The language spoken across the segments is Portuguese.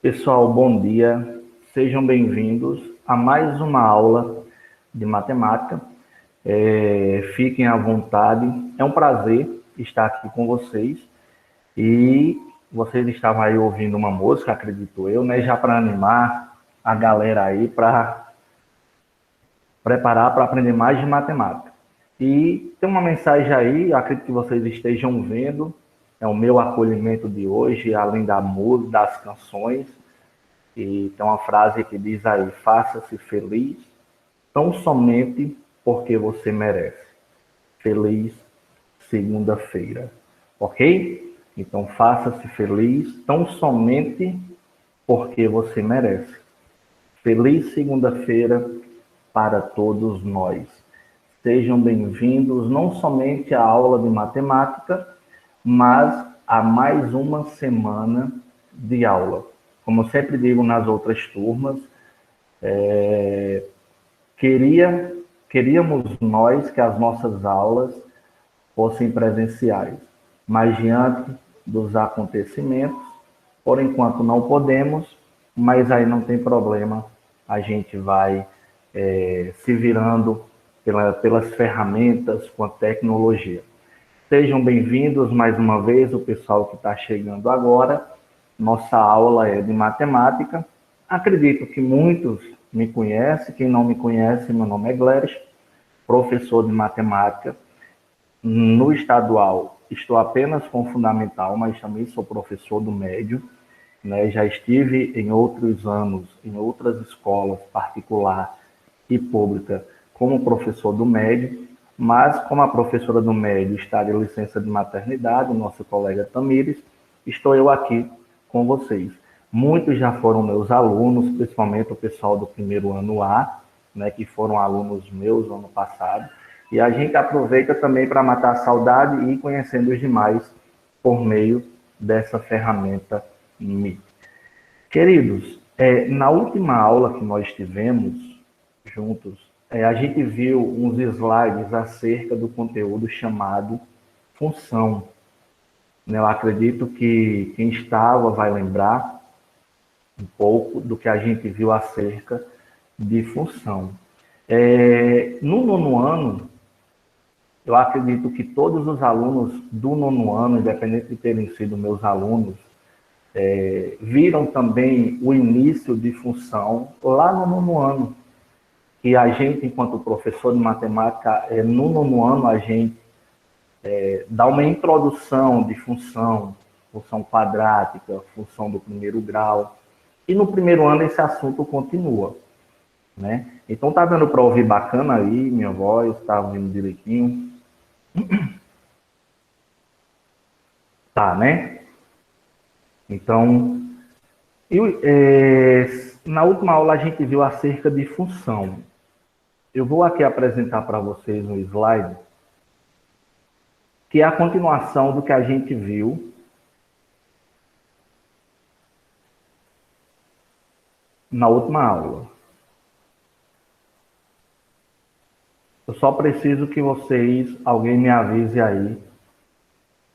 Pessoal, bom dia. Sejam bem-vindos a mais uma aula de matemática. Fiquem à vontade. É um prazer estar aqui com vocês. E vocês estavam aí ouvindo uma música, acredito eu, né? Já para animar a galera aí para preparar para aprender mais de matemática. E tem uma mensagem aí, eu acredito que vocês estejam vendo. É o meu acolhimento de hoje, além da música, das canções. E tem uma frase que diz aí: faça-se feliz tão somente porque você merece. Feliz segunda-feira. Ok? Então faça-se feliz tão somente porque você merece. Feliz segunda-feira para todos nós. Sejam bem-vindos não somente à aula de matemática, mas a mais uma semana de aula. Como eu sempre digo nas outras turmas, queríamos nós que as nossas aulas fossem presenciais, mas diante dos acontecimentos, por enquanto não podemos, mas aí não tem problema, a gente vai se virando pelas ferramentas com a tecnologia. Sejam bem-vindos mais uma vez, o pessoal que está chegando agora. Nossa aula é de matemática. Acredito que muitos me conhecem. Quem não me conhece, meu nome é Gleris, professor de matemática. No estadual, estou apenas com fundamental, mas também sou professor do médio. Né? Já estive em outros anos, em outras escolas particular e pública, como professor do médio, mas como a professora do médio está de licença de maternidade, nosso colega Tamires, estou eu aqui com vocês. Muitos já foram meus alunos, principalmente o pessoal do primeiro ano A, né, que foram alunos meus no ano passado, e a gente aproveita também para matar a saudade e ir conhecendo os demais por meio dessa ferramenta Meet. Queridos, na última aula que nós tivemos juntos, a gente viu uns slides acerca do conteúdo chamado função. Né? Eu acredito que quem estava vai lembrar um pouco do que a gente viu acerca de função. No nono ano, eu acredito que todos os alunos do nono ano, independente de terem sido meus alunos, viram também o início de função lá no nono ano. E a gente, enquanto professor de matemática, no nono ano, a gente dá uma introdução de função, função quadrática, função do primeiro grau. E no primeiro ano esse assunto continua. Né? Então tá dando para ouvir bacana aí, minha voz, tá ouvindo direitinho? Tá, né? Então, na última aula a gente viu acerca de função. Eu vou aqui apresentar para vocês um slide que é a continuação do que a gente viu na última aula. Eu só preciso que vocês, alguém me avise aí,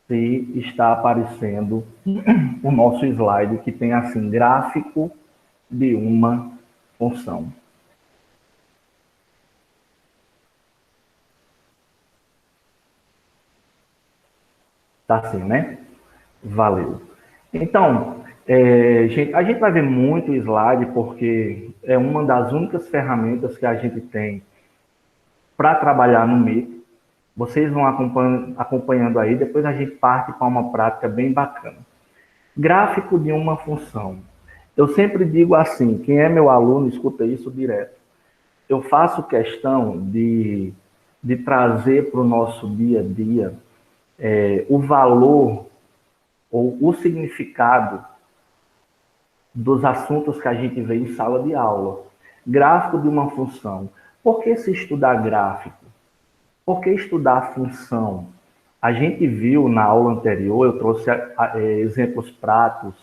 se está aparecendo o nosso slide que tem assim, gráfico de uma função. Tá assim, né? Valeu. Então, a gente vai ver muito slide porque é uma das únicas ferramentas que a gente tem para trabalhar no Meet. Vocês vão acompanhando aí, depois a gente parte para uma prática bem bacana. Gráfico de uma função. Eu sempre digo assim, quem é meu aluno, escuta isso direto. Eu faço questão de trazer para o nosso dia a dia o valor ou o significado dos assuntos que a gente vê em sala de aula. Gráfico de uma função. Por que se estudar gráfico? Por que estudar função? A gente viu na aula anterior, eu trouxe exemplos práticos,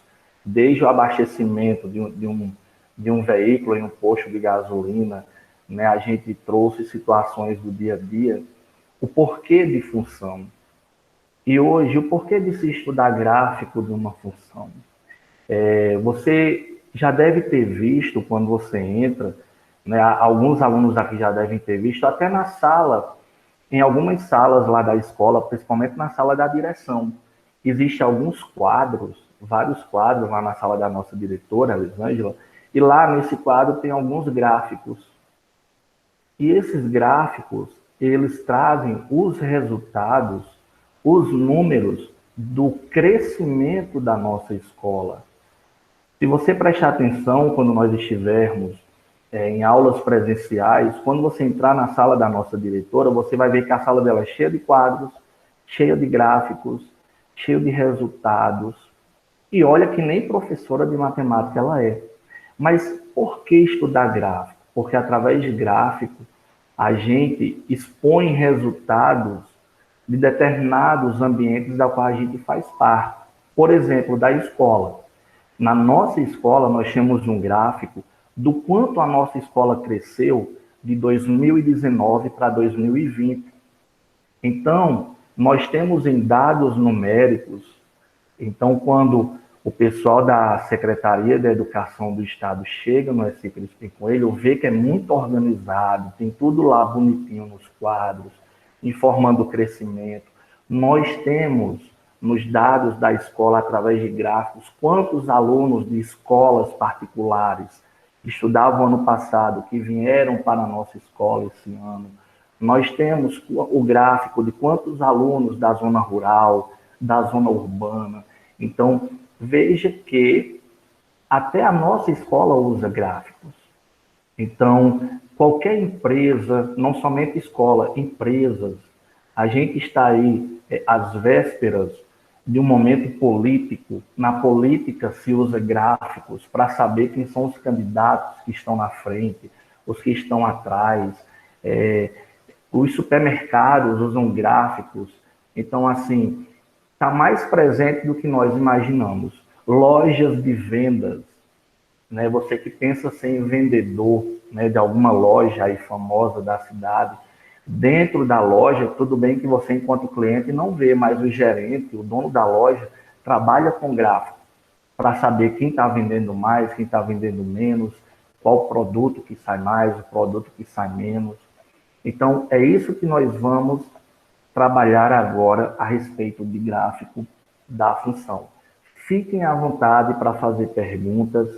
desde o abastecimento de um veículo em um posto de gasolina, né? A gente trouxe situações do dia a dia, o porquê de função. E hoje, o porquê de se estudar gráfico de uma função. Você já deve ter visto quando você entra, né, alguns alunos aqui já devem ter visto, até na sala, em algumas salas lá da escola, principalmente na sala da direção, existem alguns quadros, vários quadros lá na sala da nossa diretora, Elisângela, e lá nesse quadro tem alguns gráficos. E esses gráficos, eles trazem os resultados, os números do crescimento da nossa escola. Se você prestar atenção quando nós estivermos em aulas presenciais, quando você entrar na sala da nossa diretora, você vai ver que a sala dela é cheia de quadros, cheia de gráficos, cheia de resultados. E olha que nem professora de matemática ela é. Mas por que estudar gráfico? Porque através de gráfico, a gente expõe resultados de determinados ambientes da qual a gente faz parte. Por exemplo, da escola. Na nossa escola, nós temos um gráfico do quanto a nossa escola cresceu de 2019 para 2020. Então, nós temos em dados numéricos, então, quando o pessoal da Secretaria da Educação do Estado chega no SC Crispim Coelho, vê que é muito organizado, tem tudo lá bonitinho nos quadros, informando o crescimento. Nós temos nos dados da escola, através de gráficos, quantos alunos de escolas particulares que estudavam ano passado, que vieram para a nossa escola esse ano. Nós temos o gráfico de quantos alunos da zona rural, da zona urbana. Então, veja que até a nossa escola usa gráficos. Então, qualquer empresa, não somente escola, empresas, a gente está aí às vésperas de um momento político. Na política se usa gráficos para saber quem são os candidatos que estão na frente, os que estão atrás. Os supermercados usam gráficos. Então, assim, está mais presente do que nós imaginamos. Lojas de vendas, né? Você que pensa ser vendedor, né, de alguma loja aí famosa da cidade, dentro da loja, tudo bem que você, enquanto cliente, não vê, mas o gerente, o dono da loja, trabalha com gráfico para saber quem está vendendo mais, quem está vendendo menos, qual produto que sai mais, o produto que sai menos. Então, é isso que nós vamos trabalhar agora a respeito de gráfico da função. Fiquem à vontade para fazer perguntas,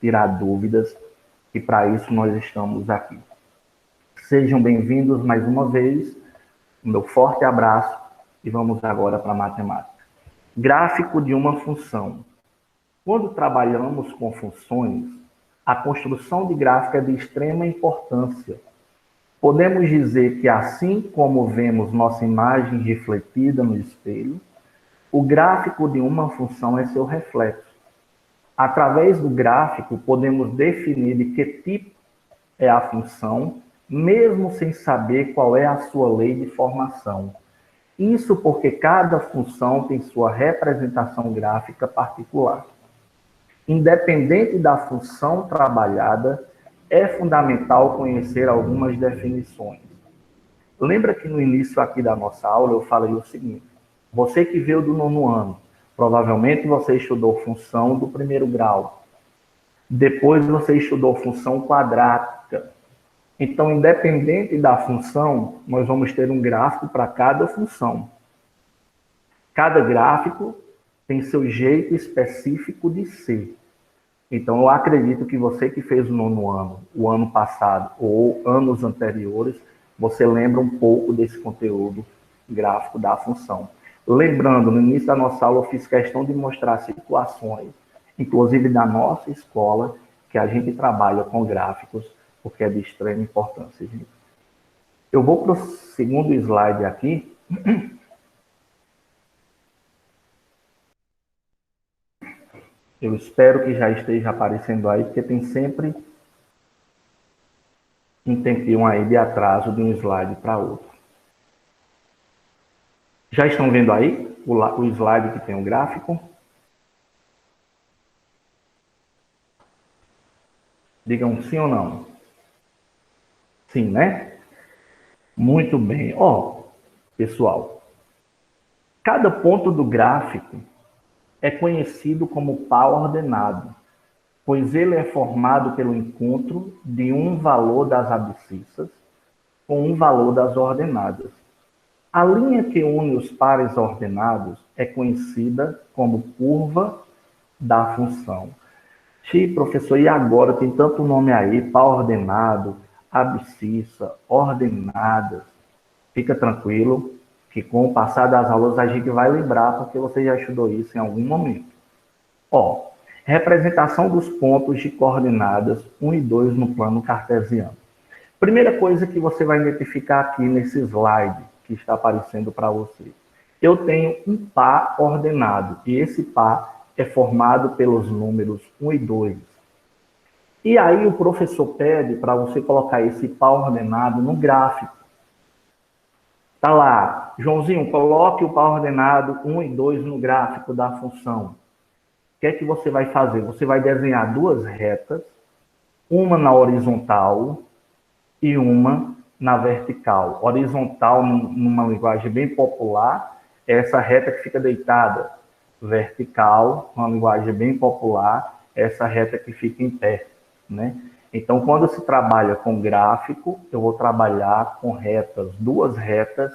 tirar dúvidas, e para isso nós estamos aqui. Sejam bem-vindos mais uma vez, meu forte abraço, e vamos agora para a matemática. Gráfico de uma função. Quando trabalhamos com funções, a construção de gráfico é de extrema importância. Podemos dizer que, assim como vemos nossa imagem refletida no espelho, o gráfico de uma função é seu reflexo. Através do gráfico, podemos definir de que tipo é a função, mesmo sem saber qual é a sua lei de formação. Isso porque cada função tem sua representação gráfica particular. Independente da função trabalhada, é fundamental conhecer algumas definições. Lembra que no início aqui da nossa aula eu falei o seguinte: você que veio do 9º ano, provavelmente você estudou função do 1º grau. Depois você estudou função quadrática. Então, independente da função, nós vamos ter um gráfico para cada função. Cada gráfico tem seu jeito específico de ser. Então, eu acredito que você que fez o 9º ano, o ano passado ou anos anteriores, você lembra um pouco desse conteúdo gráfico da função. Lembrando, no início da nossa aula, eu fiz questão de mostrar situações, inclusive da nossa escola, que a gente trabalha com gráficos, porque é de extrema importância, gente. Eu vou para o segundo slide aqui. Eu espero que já esteja aparecendo aí, porque tem sempre um tempinho aí de atraso de um slide para outro. Já estão vendo aí o slide que tem o gráfico? Digam sim ou não. Sim, né? Muito bem. Ó, pessoal, cada ponto do gráfico é conhecido como par ordenado. pois ele é formado pelo encontro de um valor das abscissas com um valor das ordenadas. A linha que une os pares ordenados é conhecida como curva da função. Professor, e agora tem tanto nome aí, par ordenado, abscissa, ordenadas. Fica tranquilo, que com o passar das aulas a gente vai lembrar, porque você já estudou isso em algum momento. Ó, representação dos pontos de coordenadas 1 e 2 no plano cartesiano. Primeira coisa que você vai identificar aqui nesse slide que está aparecendo para você. Eu tenho um par ordenado, e esse par é formado pelos números 1 e 2. E aí o professor pede para você colocar esse par ordenado no gráfico. Tá lá, Joãozinho, coloque o par ordenado 1 e 2 no gráfico da função. O que é que você vai fazer? Você vai desenhar duas retas, uma na horizontal e uma na vertical. Horizontal, numa linguagem bem popular, é essa reta que fica deitada. Vertical, uma linguagem bem popular, é essa reta que fica em pé, né? Então, quando se trabalha com gráfico, eu vou trabalhar com retas, duas retas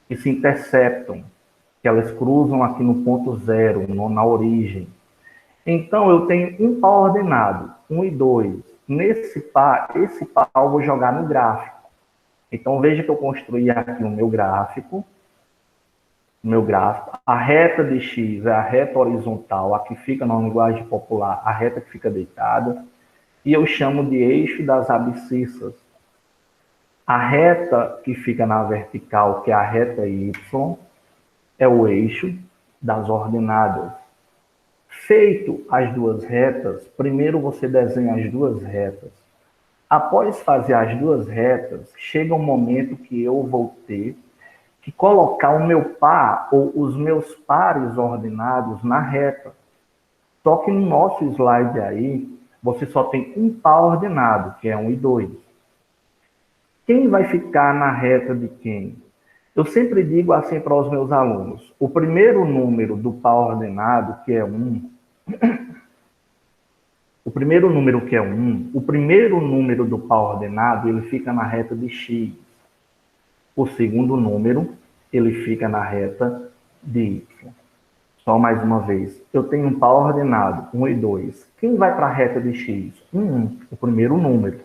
que se interceptam, que elas cruzam aqui no ponto zero, na origem. Então, eu tenho um par ordenado, 1 e 2. Esse par eu vou jogar no gráfico. Então, veja que eu construí aqui o meu gráfico. A reta de x é a reta horizontal, a que fica na linguagem popular, a reta que fica deitada. E eu chamo de eixo das abscissas. A reta que fica na vertical, que é a reta y, é o eixo das ordenadas. Feito as duas retas, primeiro você desenha as duas retas. Após fazer as duas retas, chega um momento que eu vou ter que colocar o meu par ou os meus pares ordenados na reta. Só que no nosso slide aí, você só tem um par ordenado, que é 1 e 2. Quem vai ficar na reta de quem? Eu sempre digo assim para os meus alunos, o primeiro número do par ordenado, que é 1, o primeiro número do par ordenado, ele fica na reta de x. O segundo número, ele fica na reta de y. Só mais uma vez, eu tenho um par ordenado, 1 e 2. Quem vai para a reta de x? 1, o primeiro número.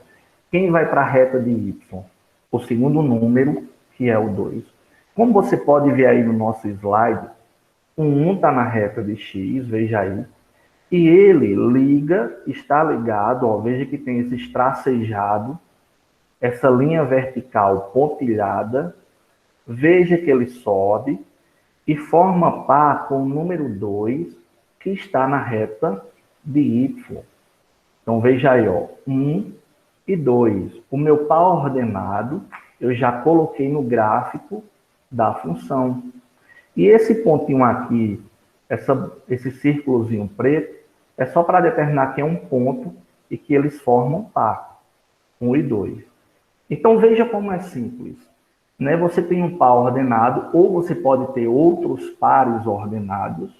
Quem vai para a reta de y? O segundo número, que é o 2. Como você pode ver aí no nosso slide, o 1 está na reta de x, veja aí. E ele está ligado, ó, veja que tem esse tracejado, essa linha vertical pontilhada. Veja que ele sobe e forma par com o número 2, que está na reta de y. Então, veja aí, ó, 1 e 2. O meu par ordenado, eu já coloquei no gráfico da função. E esse pontinho aqui, esse círculozinho preto, é só para determinar que é um ponto e que eles formam par, 1 e 2. Então, veja como é simples. Né? Você tem um par ordenado, ou você pode ter outros pares ordenados,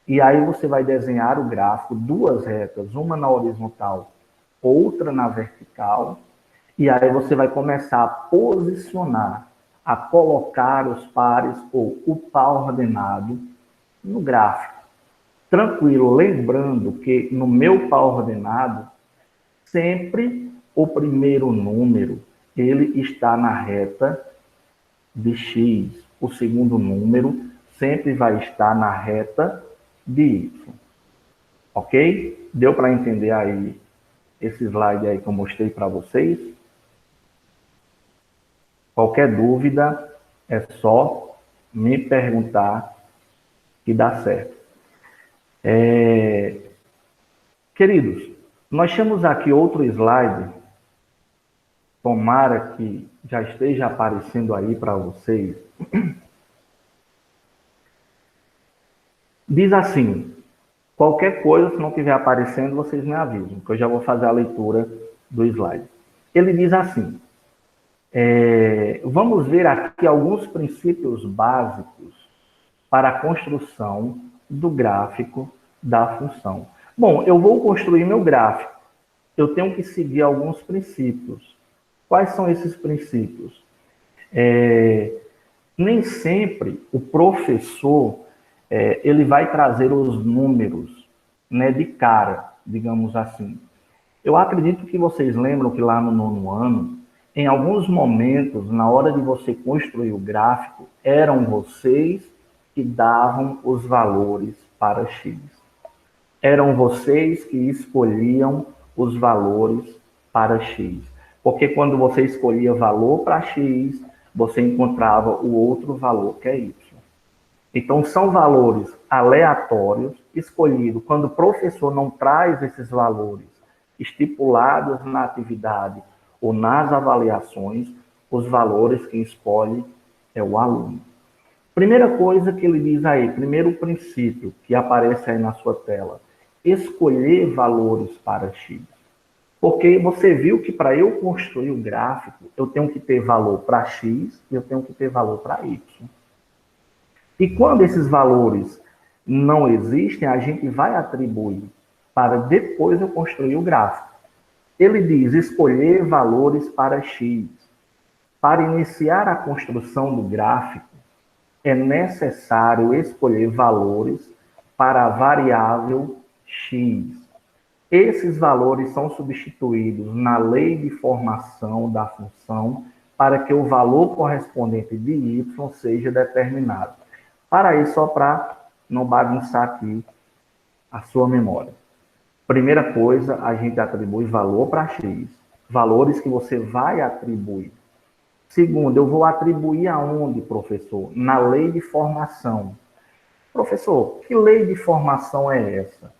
e aí você vai desenhar o gráfico, duas retas, uma na horizontal, outra na vertical, e aí você vai começar a posicionar, a colocar os pares, ou o par ordenado, no gráfico. Tranquilo, lembrando que no meu par ordenado, sempre o primeiro número, ele está na reta de x. O segundo número sempre vai estar na reta de y. Ok? Deu para entender aí esse slide aí que eu mostrei para vocês? Qualquer dúvida, é só me perguntar que dá certo. Queridos, nós temos aqui outro slide, tomara que já esteja aparecendo aí para vocês. Diz assim, qualquer coisa, se não estiver aparecendo, vocês me avisam, que eu já vou fazer a leitura do slide. Ele diz assim, vamos ver aqui alguns princípios básicos para a construção do gráfico da função. Bom, eu vou construir meu gráfico. Eu tenho que seguir alguns princípios. Quais são esses princípios? Nem sempre o professor ele vai trazer os números, né, de cara, digamos assim. Eu acredito que vocês lembram que lá no 9º ano, em alguns momentos, na hora de você construir o gráfico, eram vocês que davam os valores para X. Eram vocês que escolhiam os valores para X. Porque quando você escolhia valor para X, você encontrava o outro valor, que é Y. Então, são valores aleatórios, escolhidos quando o professor não traz esses valores estipulados na atividade ou nas avaliações, os valores que escolhe é o aluno. Primeira coisa que ele diz aí, primeiro princípio que aparece aí na sua tela, escolher valores para X. Porque você viu que para eu construir o gráfico, eu tenho que ter valor para X e eu tenho que ter valor para Y. E quando esses valores não existem, a gente vai atribuir para depois eu construir o gráfico. Ele diz escolher valores para X. Para iniciar a construção do gráfico, é necessário escolher valores para a variável X. Esses valores são substituídos na lei de formação da função para que o valor correspondente de y seja determinado. Para isso, só para não bagunçar aqui a sua memória. Primeira coisa, a gente atribui valor para x, valores que você vai atribuir. Segundo, eu vou atribuir aonde, professor? Na lei de formação. Professor, que lei de formação é essa?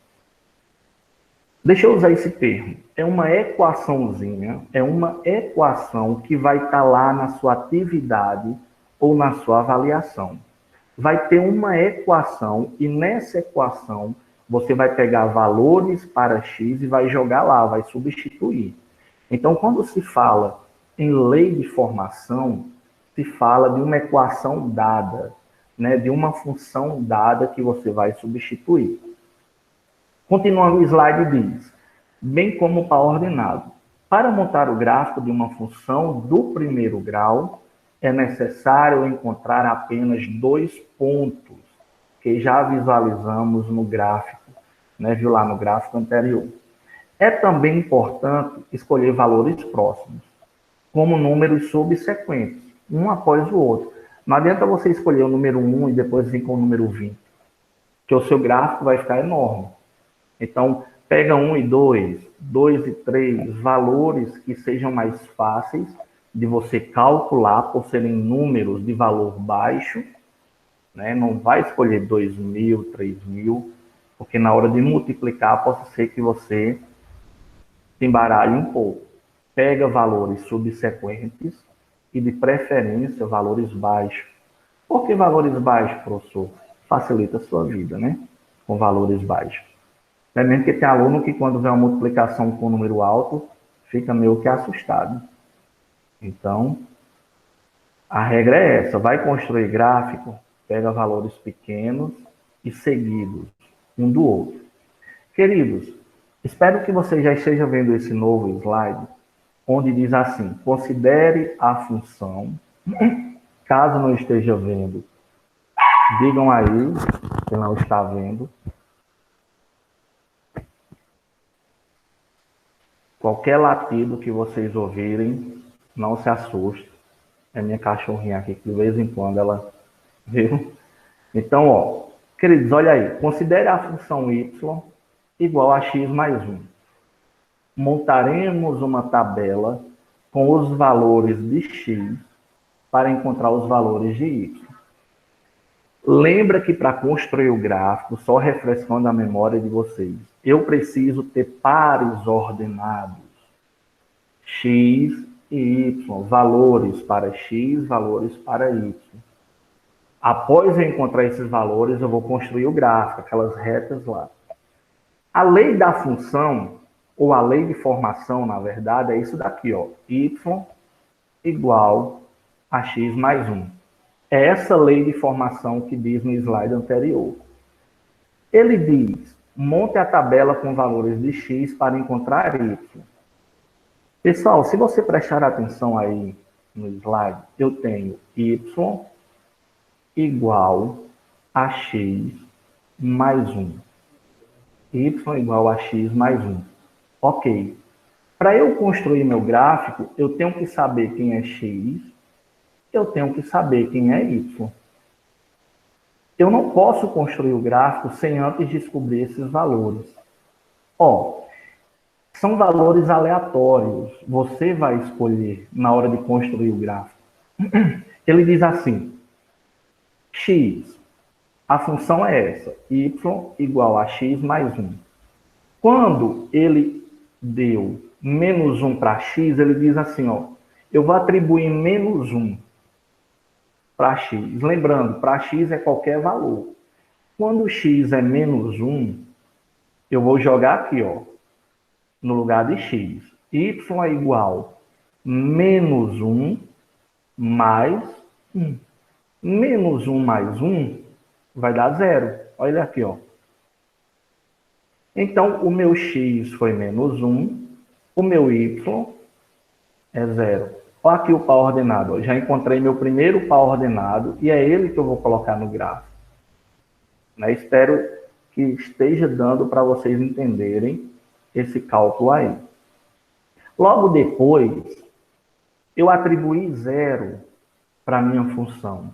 Deixa eu usar esse termo. É uma equaçãozinha, é uma equação que vai estar lá na sua atividade ou na sua avaliação. Vai ter uma equação e nessa equação você vai pegar valores para x e vai jogar lá, vai substituir. Então, quando se fala em lei de formação, se fala de uma equação dada, né, de uma função dada que você vai substituir. Continuando o slide diz, bem como para ordenado. Para montar o gráfico de uma função do primeiro grau, é necessário encontrar apenas 2 pontos, que já visualizamos no gráfico, né, viu lá no gráfico anterior. É também importante escolher valores próximos, como números subsequentes, um após o outro. Não adianta você escolher o número 1 e depois vir com o número 20, que o seu gráfico vai ficar enorme. Então, pega 1 e 2, 2 e 3, valores que sejam mais fáceis de você calcular por serem números de valor baixo, né? Não vai escolher 2.000, 3.000, porque na hora de multiplicar pode ser que você se embaralhe um pouco. Pega valores subsequentes e, de preferência, valores baixos. Por que valores baixos, professor? Facilita a sua vida, né? Com valores baixos. É mesmo que tem aluno que, quando vê uma multiplicação com um número alto, fica meio que assustado. Então, a regra é essa. Vai construir gráfico, pega valores pequenos e seguidos, um do outro. Queridos, espero que você já esteja vendo esse novo slide, onde diz assim, considere a função. Caso não esteja vendo, digam aí, quem não está vendo. Qualquer latido que vocês ouvirem, não se assuste. É minha cachorrinha aqui, que de vez em quando ela viu. Então, ó, queridos, olha aí. Considere a função y igual a x mais 1. Montaremos uma tabela com os valores de x para encontrar os valores de y. Lembra que para construir o gráfico, só refrescando a memória de vocês, eu preciso ter pares ordenados, x e y, valores para x, valores para y. Após eu encontrar esses valores, eu vou construir o gráfico, aquelas retas lá. A lei da função, ou a lei de formação, na verdade, é isso daqui, ó, y igual a x mais 1. É essa lei de formação que diz no slide anterior. Ele diz monte a tabela com valores de x para encontrar y. Pessoal, se você prestar atenção aí no slide, eu tenho y igual a x mais 1. Y igual a x mais 1. Ok. Para eu construir meu gráfico, eu tenho que saber quem é x, eu tenho que saber quem é y. Eu não posso construir o gráfico sem antes descobrir esses valores. Ó, são valores aleatórios. Você vai escolher na hora de construir o gráfico. Ele diz assim, x, a função é essa, y igual a x mais 1. Quando ele deu menos 1 para x, ele diz assim, ó, eu vou atribuir menos 1 para x. Lembrando, para x é qualquer valor. Quando x é menos 1, eu vou jogar aqui, ó, no lugar de x. Y é igual a menos 1 mais 1. Menos 1 mais 1 vai dar 0. Olha ele aqui, ó. Então, o meu x foi menos 1, o meu y é 0. Olha aqui o par ordenado. Ó. Já encontrei meu primeiro par ordenado e é ele que eu vou colocar no gráfico. Né? Espero que esteja dando para vocês entenderem esse cálculo aí. Logo depois, eu atribuí 0 para a minha função.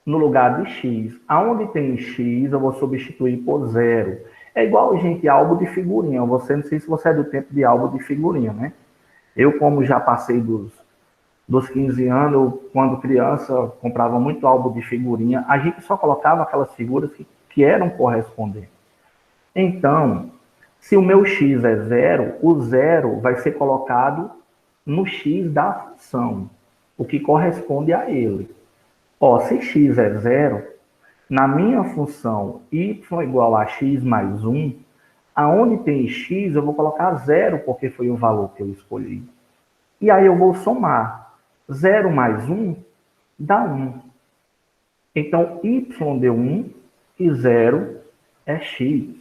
No lugar de x. Aonde tem x, eu vou substituir por 0. É igual, gente, álbum de figurinha. Não sei se você é do tempo de álbum de figurinha, né? Eu, como já passei dos 15 anos, quando criança, comprava muito álbum de figurinha, a gente só colocava aquelas figuras que eram correspondentes. Então, se o meu x é 0, o 0 vai ser colocado no x da função, o que corresponde a ele. Ó, se x é 0, na minha função y igual a x mais 1, aonde tem x, eu vou colocar 0, porque foi o valor que eu escolhi. E aí eu vou somar. 0 mais 1 dá 1. Então, y deu 1 e 0 é x.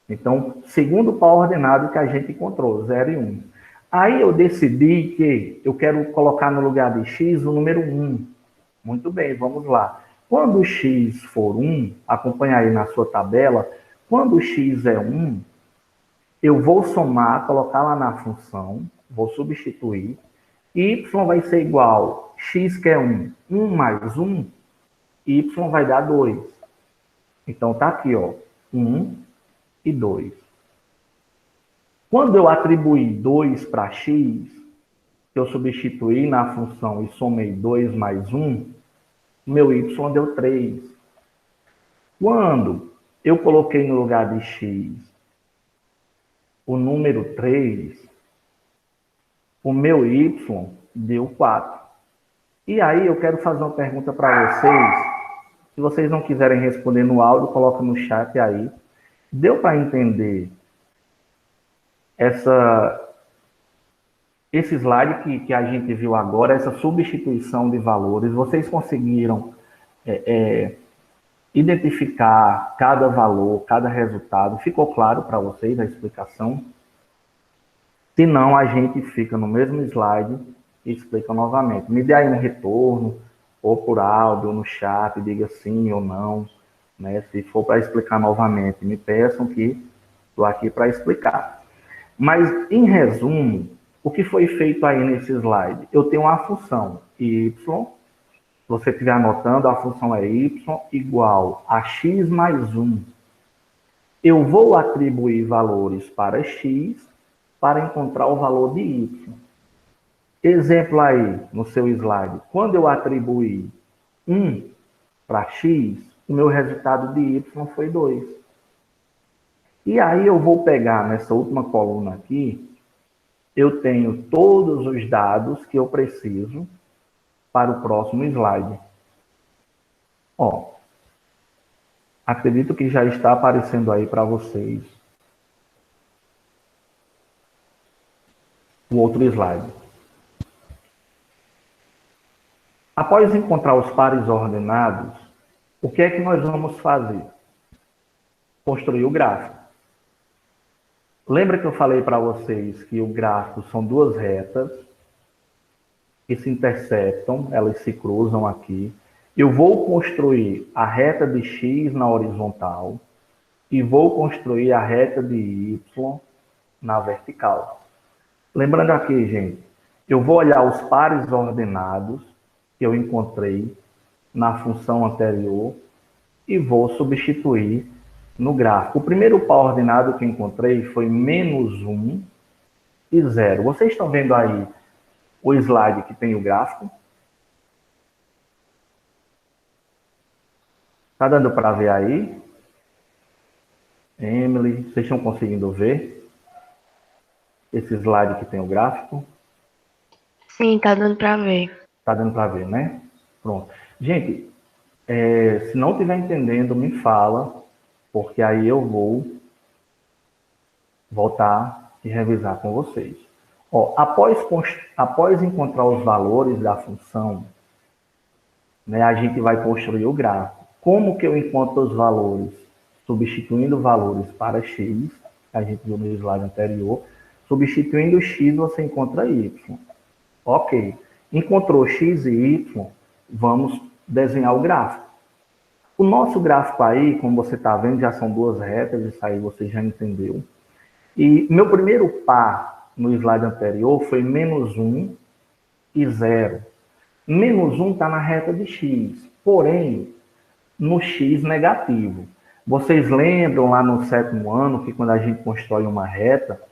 Então, segundo par ordenado que a gente encontrou, 0 e 1. Aí eu decidi que eu quero colocar no lugar de x o número 1. Muito bem, vamos lá. Quando x for 1, acompanha aí na sua tabela, quando x é 1, eu vou somar, colocar lá na função, vou substituir, y vai ser igual, x que é 1, 1 mais 1, y vai dar 2. Então tá aqui, ó, 1 e 2. Quando eu atribuí 2 para x, eu substituí na função e somei 2 mais 1, meu y deu 3. Quando eu coloquei no lugar de x o número 3, o meu y deu 4. E aí eu quero fazer uma pergunta para vocês. Se vocês não quiserem responder no áudio, coloca no chat aí. Deu para entender esse slide que a gente viu agora, essa substituição de valores? Vocês conseguiram identificar cada valor, cada resultado? Ficou claro para vocês a explicação? Se não, a gente fica no mesmo slide e explica novamente. Me dê aí um retorno, ou por áudio, ou no chat, diga sim ou não. Né? Se for para explicar novamente, me peçam que estou aqui para explicar. Mas, em resumo, o que foi feito aí nesse slide? Eu tenho uma função y, se você estiver anotando, a função é y igual a x mais 1. Eu vou atribuir valores para x para encontrar o valor de y. Exemplo aí no seu slide. Quando eu atribuí 1 para x, o meu resultado de y foi 2. E aí eu vou pegar nessa última coluna aqui, eu tenho todos os dados que eu preciso para o próximo slide. Ó, acredito que já está aparecendo aí para vocês o outro slide. Após encontrar os pares ordenados, o que é que nós vamos fazer? construir o gráfico. Lembra que eu falei para vocês que o gráfico são duas retas que se interceptam, elas se cruzam aqui. Eu vou construir a reta de x na horizontal e vou construir a reta de y na vertical. Lembrando aqui, gente, eu vou olhar os pares ordenados que eu encontrei na função anterior e vou substituir no gráfico. O primeiro par ordenado que eu encontrei foi -1 e 0. Vocês estão vendo aí o slide que tem o gráfico? Está dando para ver aí? Emily, vocês estão conseguindo ver esse slide que tem o gráfico? Sim, tá dando para ver. Tá dando para ver, né? Pronto. Gente, se não estiver entendendo, me fala, porque aí eu vou voltar e revisar com vocês. Ó, após encontrar os valores da função, né, a gente vai construir o gráfico. Como que eu encontro os valores? Substituindo valores para x, a gente viu no slide anterior. Substituindo x, você encontra y. Ok. Encontrou x e y, vamos desenhar o gráfico. O nosso gráfico aí, como você está vendo, já são duas retas, isso aí você já entendeu. E meu primeiro par no slide anterior foi -1 e 0. -1 está na reta de x, porém, no x negativo. Vocês lembram lá no 7º ano que quando a gente constrói uma reta,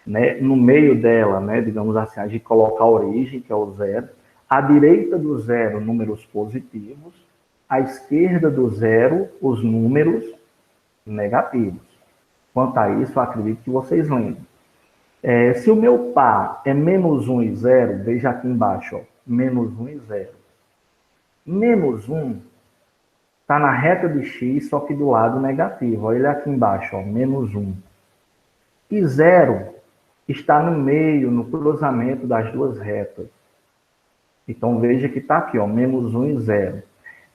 né, no meio dela, né, digamos assim, a gente coloca a origem, que é o 0, à direita do 0, números positivos, à esquerda do 0, os números negativos. Quanto a isso, eu acredito que vocês lembram. Se o meu par é -1 e 0, veja aqui embaixo, ó, -1 e 0. -1 está na reta de x, só que do lado negativo. Olha ele aqui embaixo, ó, -1. E 0 está no meio, no cruzamento das duas retas. Então, veja que está aqui, ó, -1 e 0.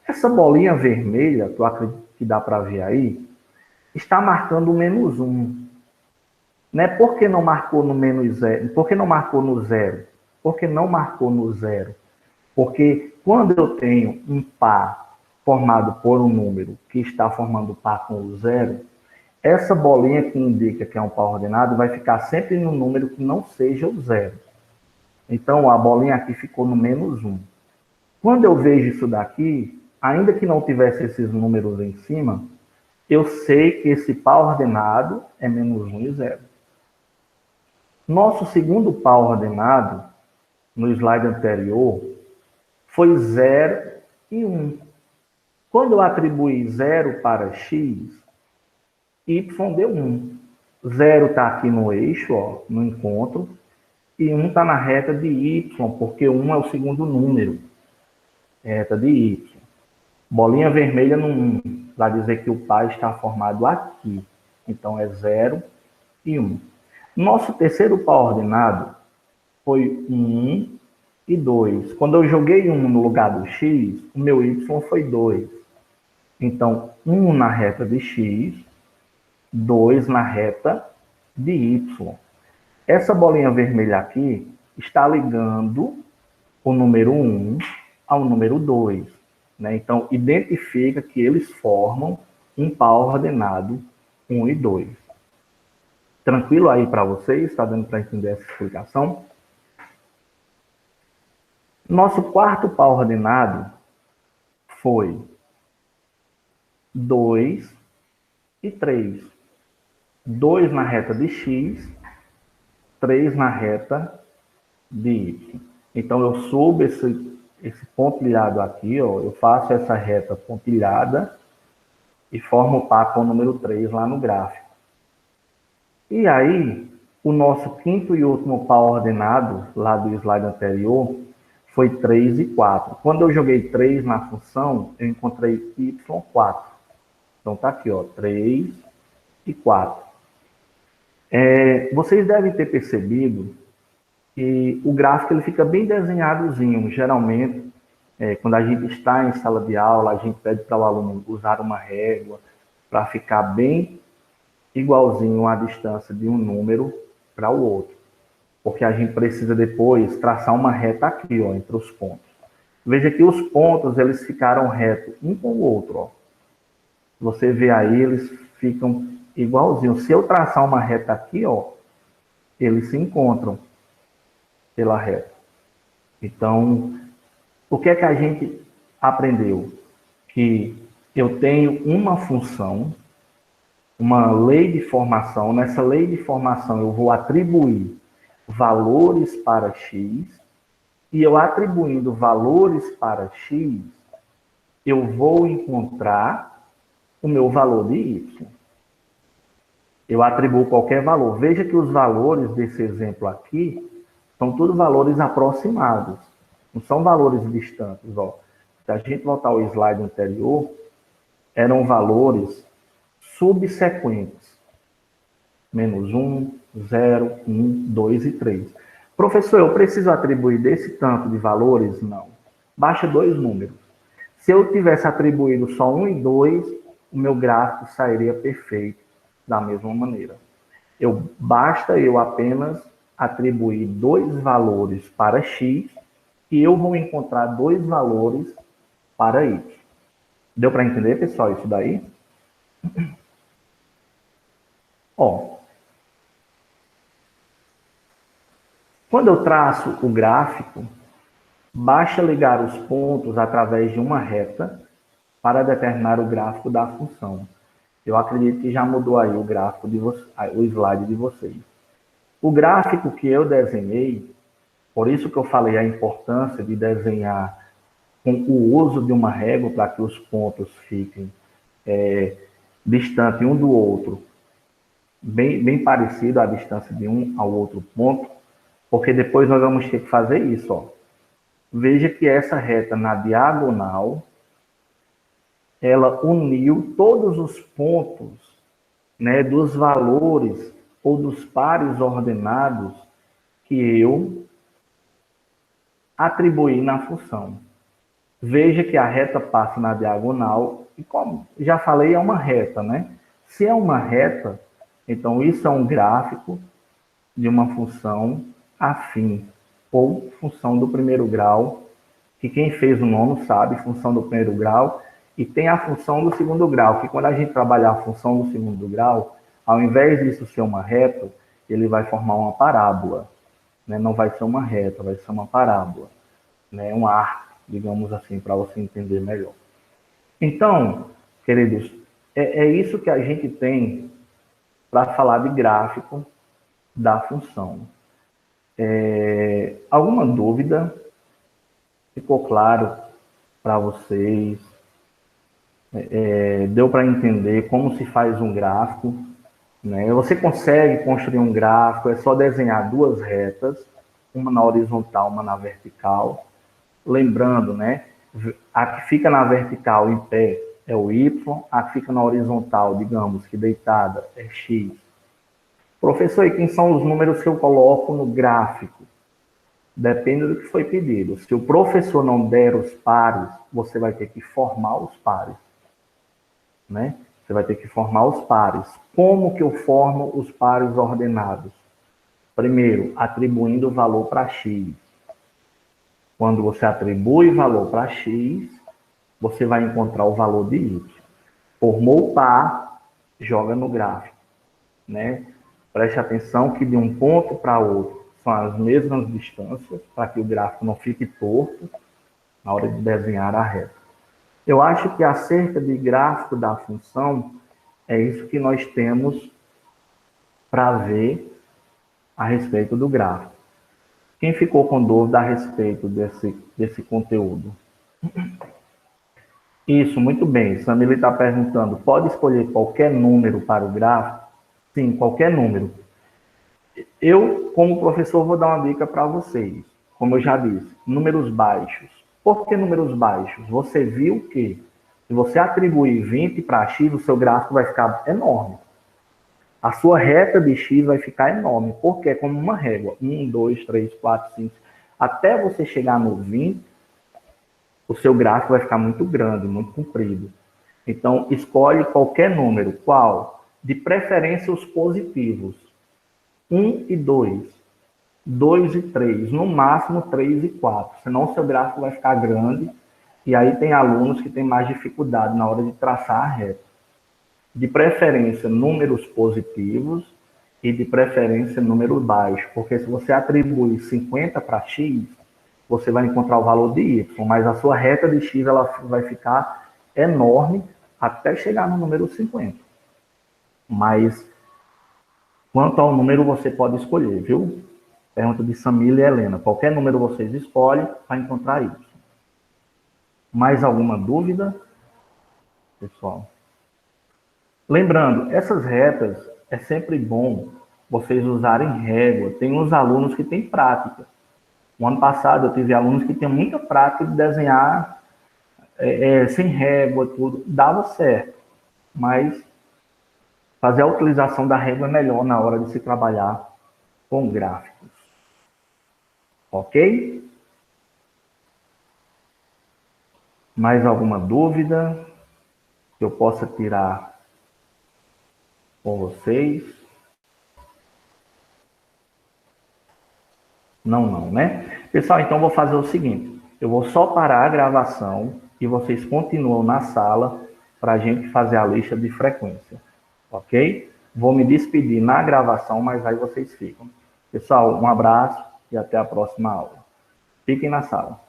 Essa bolinha vermelha, que eu acredito que dá para ver aí, está marcando o -1. Né? Por que não marcou no -0? Por que não marcou no 0? Por que não marcou no 0? Porque quando eu tenho um par formado por um número que está formando par com o 0, essa bolinha que indica que é um par ordenado vai ficar sempre no número que não seja o 0. Então, a bolinha aqui ficou no -1. Quando eu vejo isso daqui, ainda que não tivesse esses números em cima, eu sei que esse par ordenado é -1 e 0. Nosso segundo par ordenado, no slide anterior, foi 0 e 1. Quando eu atribuí 0 para x, y deu 1. 0 está aqui no eixo, ó, no encontro, e 1 está na reta de y, porque 1 é o segundo número. Reta de y. Bolinha vermelha no 1, para dizer que o par está formado aqui. Então, é 0 e 1. Nosso terceiro par ordenado foi 1 e 2. Quando eu joguei 1 no lugar do x, o meu y foi 2. Então, 1 na reta de x, 2 na reta de y. Essa bolinha vermelha aqui está ligando o número 1 ao número 2. Né? Então, identifica que eles formam um par ordenado 1 e 2. Tranquilo aí para vocês? Está dando para entender essa explicação? Nosso quarto par ordenado foi 2 e 3. 2 na reta de x, 3 na reta de y. Então, eu subo esse pontilhado aqui, ó, eu faço essa reta pontilhada e formo o par com o número 3 lá no gráfico. E aí, o nosso quinto e último par ordenado, lá do slide anterior, foi 3 e 4. Quando eu joguei 3 na função, eu encontrei y4. Então, tá aqui, ó, 3 e 4. Vocês devem ter percebido que o gráfico ele fica bem desenhadozinho. Geralmente, quando a gente está em sala de aula, a gente pede para o aluno usar uma régua para ficar bem igualzinho à distância de um número para o outro. Porque a gente precisa depois traçar uma reta aqui, ó, entre os pontos. Veja que os pontos, eles ficaram retos um com o outro, ó. Você vê aí, eles ficam igualzinhos. Se eu traçar uma reta aqui, ó, eles se encontram pela reta. Então, o que é que a gente aprendeu? Que eu tenho uma função, uma lei de formação. Nessa lei de formação, eu vou atribuir valores para x, e eu atribuindo valores para x, eu vou encontrar o meu valor de y. Eu atribuo qualquer valor. Veja que os valores desse exemplo aqui são todos valores aproximados. Não são valores distantes. Ó. Se a gente voltar ao slide anterior, eram valores subsequentes. Menos 1, 0, 1, 2 e 3. Professor, eu preciso atribuir desse tanto de valores? Não. Baixa 2 números. Se eu tivesse atribuído só 1 e 2, o meu gráfico sairia perfeito da mesma maneira. Basta eu apenas atribuir 2 valores para x e eu vou encontrar 2 valores para y. Deu para entender, pessoal, isso daí? Ó, quando eu traço o gráfico, basta ligar os pontos através de uma reta para determinar o gráfico da função. Eu acredito que já mudou aí o gráfico o slide de vocês. O gráfico que eu desenhei, por isso que eu falei a importância de desenhar com o uso de uma régua para que os pontos fiquem distantes um do outro, bem parecido à distância de um ao outro ponto, porque depois nós vamos ter que fazer isso. Ó. Veja que essa reta na diagonal, ela uniu todos os pontos, né, dos valores ou dos pares ordenados que eu atribuí na função. Veja que a reta passa na diagonal e, como já falei, é uma reta, né? Se é uma reta, então isso é um gráfico de uma função afim, ou função do primeiro grau, que quem fez o nono sabe, função do primeiro grau, e tem a função do segundo grau, que quando a gente trabalhar a função do segundo grau, ao invés disso ser uma reta, ele vai formar uma parábola. Né? Não vai ser uma reta, vai ser uma parábola. Né? Um arco, digamos assim, para você entender melhor. Então, queridos, é isso que a gente tem para falar de gráfico da função. Alguma dúvida? Ficou claro para vocês? Deu para entender como se faz um gráfico? Né? Você consegue construir um gráfico, é só desenhar 2 retas, uma na horizontal, uma na vertical. Lembrando, né? A que fica na vertical em pé é o y, a que fica na horizontal, digamos que deitada, é x. Professor, e quem são os números que eu coloco no gráfico? Depende do que foi pedido. Se o professor não der os pares, você vai ter que formar os pares. Né? Você vai ter que formar os pares. Como que eu formo os pares ordenados? Primeiro, atribuindo o valor para x. Quando você atribui valor para x, você vai encontrar o valor de y. Formou o par, joga no gráfico. Né? Preste atenção que de um ponto para outro são as mesmas distâncias, para que o gráfico não fique torto na hora de desenhar a reta. Eu acho que acerca de gráfico da função, é isso que nós temos para ver a respeito do gráfico. Quem ficou com dúvida a respeito desse conteúdo? Isso, muito bem. Samila está perguntando, pode escolher qualquer número para o gráfico? Sim, qualquer número. Eu, como professor, vou dar uma dica para vocês. Como eu já disse, números baixos. Por que números baixos? Você viu que se você atribuir 20 para x, o seu gráfico vai ficar enorme. A sua reta de x vai ficar enorme, porque é como uma régua. 1, 2, 3, 4, 5. Até você chegar no 20, o seu gráfico vai ficar muito grande, muito comprido. Então, escolhe qualquer número. Qual? De preferência, os positivos. 1 e 2. 2 e 3. No máximo, 3 e 4. Senão, o seu gráfico vai ficar grande. E aí tem alunos que têm mais dificuldade na hora de traçar a reta. De preferência, números positivos e de preferência, número baixo. Porque se você atribuir 50 para x, você vai encontrar o valor de y, mas a sua reta de x ela vai ficar enorme até chegar no número 50. Mas, quanto ao número, você pode escolher, viu? Pergunta de Samila e Helena. Qualquer número vocês escolhem para encontrar y. Mais alguma dúvida, pessoal? Lembrando, essas retas é sempre bom vocês usarem régua. Tem uns alunos que têm prática. O ano passado eu tive alunos que tinham muita prática de desenhar sem régua, tudo. Dava certo, mas fazer a utilização da régua é melhor na hora de se trabalhar com gráficos. Ok? Mais alguma dúvida que eu possa tirar com vocês? Não, né? Pessoal, então eu vou fazer o seguinte. Eu vou só parar a gravação e vocês continuam na sala para a gente fazer a lista de frequência. Ok? Vou me despedir na gravação, mas aí vocês ficam. Pessoal, um abraço e até a próxima aula. Fiquem na sala.